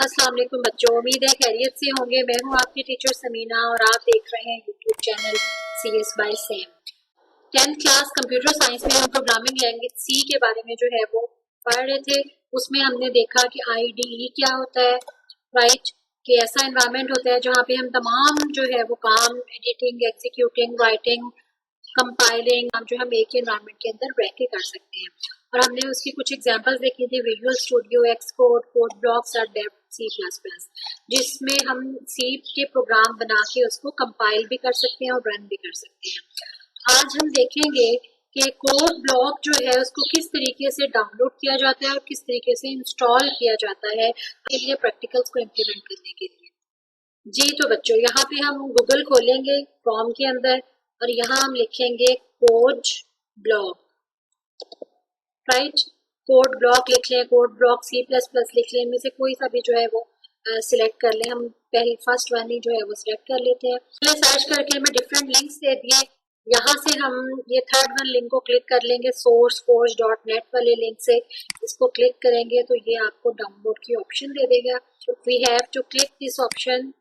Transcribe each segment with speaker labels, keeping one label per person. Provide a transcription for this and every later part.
Speaker 1: अस्सलाम वालेकुम बच्चों, उम्मीद है खैरियत से होंगे। मैं हूं आपकी टीचर समीना और आप देख रहे हैं YouTube channel CS by Sam. 10th class computer science में हम प्रोग्रामिंग लैंग्वेज सी के बारे में जो है वो पढ़ रहे थे। उसमें हमने देखा कि IDE क्या होता है, राइट, कि ऐसा एनवायरनमेंट होता है जहाँ पे हम तमाम जो है वो काम एडिटिंग, एग्जीक्यूटिंग, राइटिंग, कंपाइलिंग हम जो हम एक ही एनवायरनमेंट के अंदर रह के कर सकते हैं। और हमने उसकी कुछ एग्जांपल्स देखी थी, visual studio, Xcode, code blocks और डेव C++, जिसमें हम सी के प्रोग्राम बना के उसको कंपाइल भी कर सकते हैं और रन भी कर सकते हैं। आज हम देखेंगे कि कोड ब्लॉक जो है उसको किस तरीके से डाउनलोड किया जाता है और किस तरीके से इंस्टॉल किया जाता है के लिए प्रैक्टिकल्स को इम्प्लीमेंट करने के लिए। जी तो बच्चों, यहाँ पे हम गूगल खोलेंगे क्रोम के अंदर और यहाँ हम लिखेंगे code block, right. Code block लिख लें, कोड ब्लॉक C++ लिख लें, इनमें से कोई सा भी जो है वो सिलेक्ट कर लें। हम पहले फर्स्ट वन ही जो है वो सिलेक्ट कर लेते हैं। पहले सर्च करके हमें डिफरेंट लिंक्स दे दिए, यहाँ से हम ये थर्ड वन लिंक को क्लिक कर लेंगे, सोर्स कोर्स.net वाले लिंक से इसको क्लिक करेंगे तो ये आपको डाउनलोड की ऑप्शन दे देगा। We have to click this option,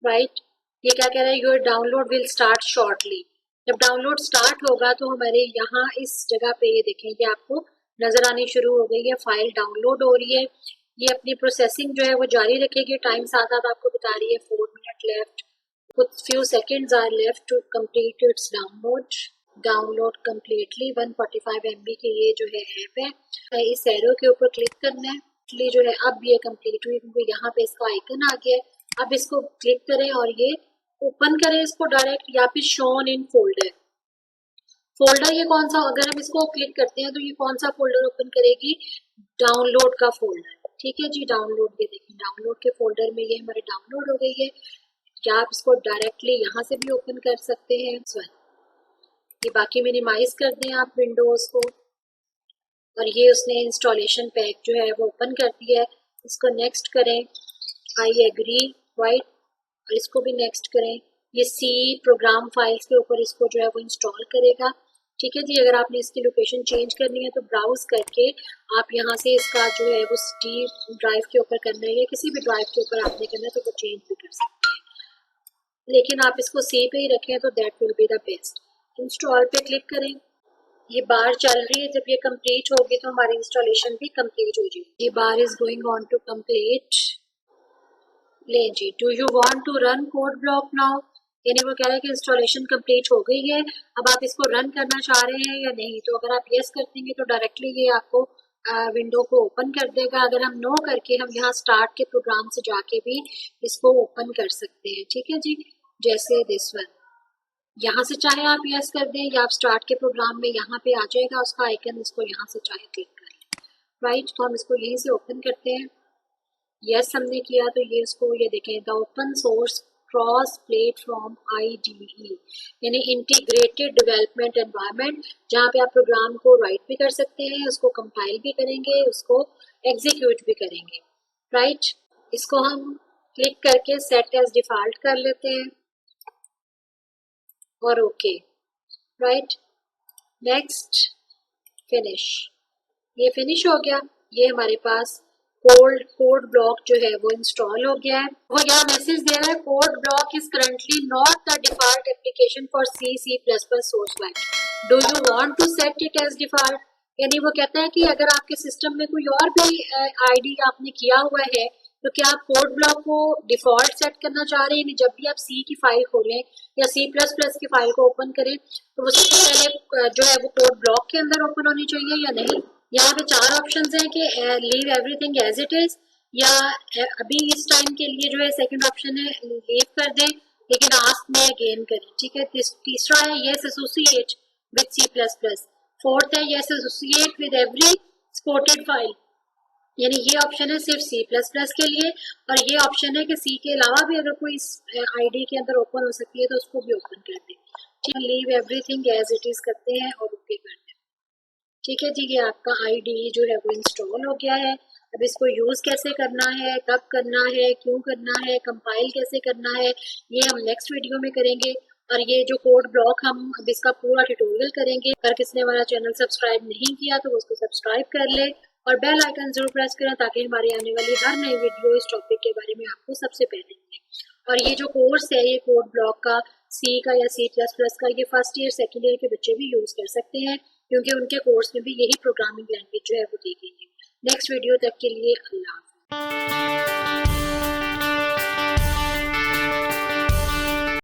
Speaker 1: right. ये क्या कह रहा है, your download will start shortly. जब डाउनलोड स्टार्ट होगा तो हमारे यहाँ इस जगह पे ये देखें, ये आपको नजर आनी शुरू हो गई है, फाइल डाउनलोड हो रही है। ये अपनी प्रोसेसिंग जो है वो जारी रखेगी, टाइम साथ साथ आपको बता रही है 4 मिनट लेफ्ट, कुछ few seconds are left to complete its download completely. 145 MB की ये जो है ऐप है, इस एरो के ऊपर क्लिक करना है, जो है अब ये कंप्लीट हुई क्योंकि यहाँ पे इसका आइकन आ गया है। अब इसको क्लिक करें और ये ओपन करें इसको डायरेक्ट, या फिर शोन इन फोल्डर। फोल्डर ये कौन सा, अगर हम इसको क्लिक करते हैं तो ये कौन सा फोल्डर ओपन करेगी, डाउनलोड का फोल्डर। ठीक है जी, डाउनलोड, ये देखिए डाउनलोड के फोल्डर में ये हमारे डाउनलोड हो गई है। या आप इसको डायरेक्टली यहाँ से भी ओपन कर सकते हैं। ये बाकी मिनिमाइज कर दें आप विंडोज को, और ये उसने इंस्टॉलेशन पैक जो है वो ओपन कर दिया है। इसको नेक्स्ट करें, आई एग्री, राइट, और इसको भी नेक्स्ट करें। ये सी प्रोग्राम फाइल्स के ऊपर इसको जो है वो इंस्टॉल करेगा। ठीक है जी, अगर आपने इसकी लोकेशन चेंज करनी है तो ब्राउज करके आप यहाँ से इसका जो है वो सी ड्राइव के ऊपर करना है या किसी भी ड्राइव के ऊपर आपने करना है तो वो चेंज भी कर सकते हैं, लेकिन आप इसको सी पे ही रखें तो that will be the best. Install पे क्लिक करें, ये बार चल रही है, जब ये कंप्लीट होगी तो हमारी इंस्टॉलेशन भी कंप्लीट हो जाएगी। ये bar is going on to complete. ले जी, do you want to run code block now, यानी वो कह रहा है कि इंस्टॉलेशन कंप्लीट हो गई है, अब आप इसको रन करना चाह रहे हैं या नहीं। तो अगर आप यस कर देंगे तो डायरेक्टली ये आपको विंडो को ओपन कर देगा। अगर हम नो करके हम यहाँ स्टार्ट के प्रोग्राम से जाके भी इसको ओपन कर सकते हैं। ठीक है जी, जैसे दिस वन, यहाँ से चाहे आप यस कर दें या आप स्टार्ट के प्रोग्राम में यहाँ पे आ जाएगा उसका आइकन, इसको यहाँ से चाहे क्लिक कर लें, राइट। तो हम इसको यहीं से ओपन करते हैं। यस हमने किया तो ये इसको, ये देखें, the open source cross platform IDE, यानी इंटीग्रेटेड डेवलपमेंट एनवायरनमेंट, जहाँ पे आप प्रोग्राम को राइट भी कर सकते हैं, उसको कंपाइल भी करेंगे, उसको एग्जीक्यूट भी करेंगे, राइट। इसको हम क्लिक करके सेट एज डिफॉल्ट कर लेते हैं और ओके, राइट, नेक्स्ट, फिनिश। ये फिनिश हो गया, ये हमारे पास कोड ब्लॉक जो है वो इंस्टॉल हो गया है। वो यहाँ मैसेज दे रहा है, code block is currently not the default application for C++ source file, do you want to set it as default. यानी वो कहता है कि अगर आपके सिस्टम में कोई और भी ID आपने किया हुआ है तो क्या आप कोड ब्लॉक को डिफॉल्ट सेट करना चाह रहे हैं। जब भी आप सी की फाइल खोलें या C++ की फाइल को ओपन करें तो वो सबसे पहले जो है वो कोड ब्लॉक के अंदर ओपन होनी चाहिए या नहीं। यहाँ पे 4 ऑप्शंस हैं कि leave everything as it is, या अभी इस टाइम के लिए जो है सेकंड ऑप्शन है लीव कर दें लेकिन आस्क में अगेन करें। ठीक है, तीसरा है yes associate with C++, fourth है yes associate with every exported file, यानी ये ऑप्शन है सिर्फ C++ के लिए, और ये ऑप्शन है कि सी के अलावा भी अगर कोई ID के अंदर ओपन हो सकती है तो उसको भी ओपन कर दें। ठीक है, leave everything as it is करते हैं और ओके कर दें। ठीक है जी, ये आपका IDE जो है वो इंस्टॉल हो गया है। अब इसको यूज कैसे करना है, कब करना है, क्यों करना है, कंपाइल कैसे करना है, ये हम नेक्स्ट वीडियो में करेंगे। और ये जो कोड ब्लॉक हम अब इसका पूरा ट्यूटोरियल करेंगे। अगर किसी ने हमारा चैनल सब्सक्राइब नहीं किया तो उसको सब्सक्राइब कर ले और बेल आइकन जरूर प्रेस करें ताकि हमारी आने वाली हर नई वीडियो इस टॉपिक के बारे में आपको सबसे पहले मिले। और ये जो कोर्स है ये कोड ब्लॉक का, सी का या C++ का, ये फर्स्ट ईयर सेकेंड ईयर के बच्चे भी यूज कर सकते हैं क्योंकि उनके कोर्स में भी यही प्रोग्रामिंग लैंग्वेज जो है वो दी गई है। नेक्स्ट वीडियो तक के लिए अल्लाह हाफ़िज़।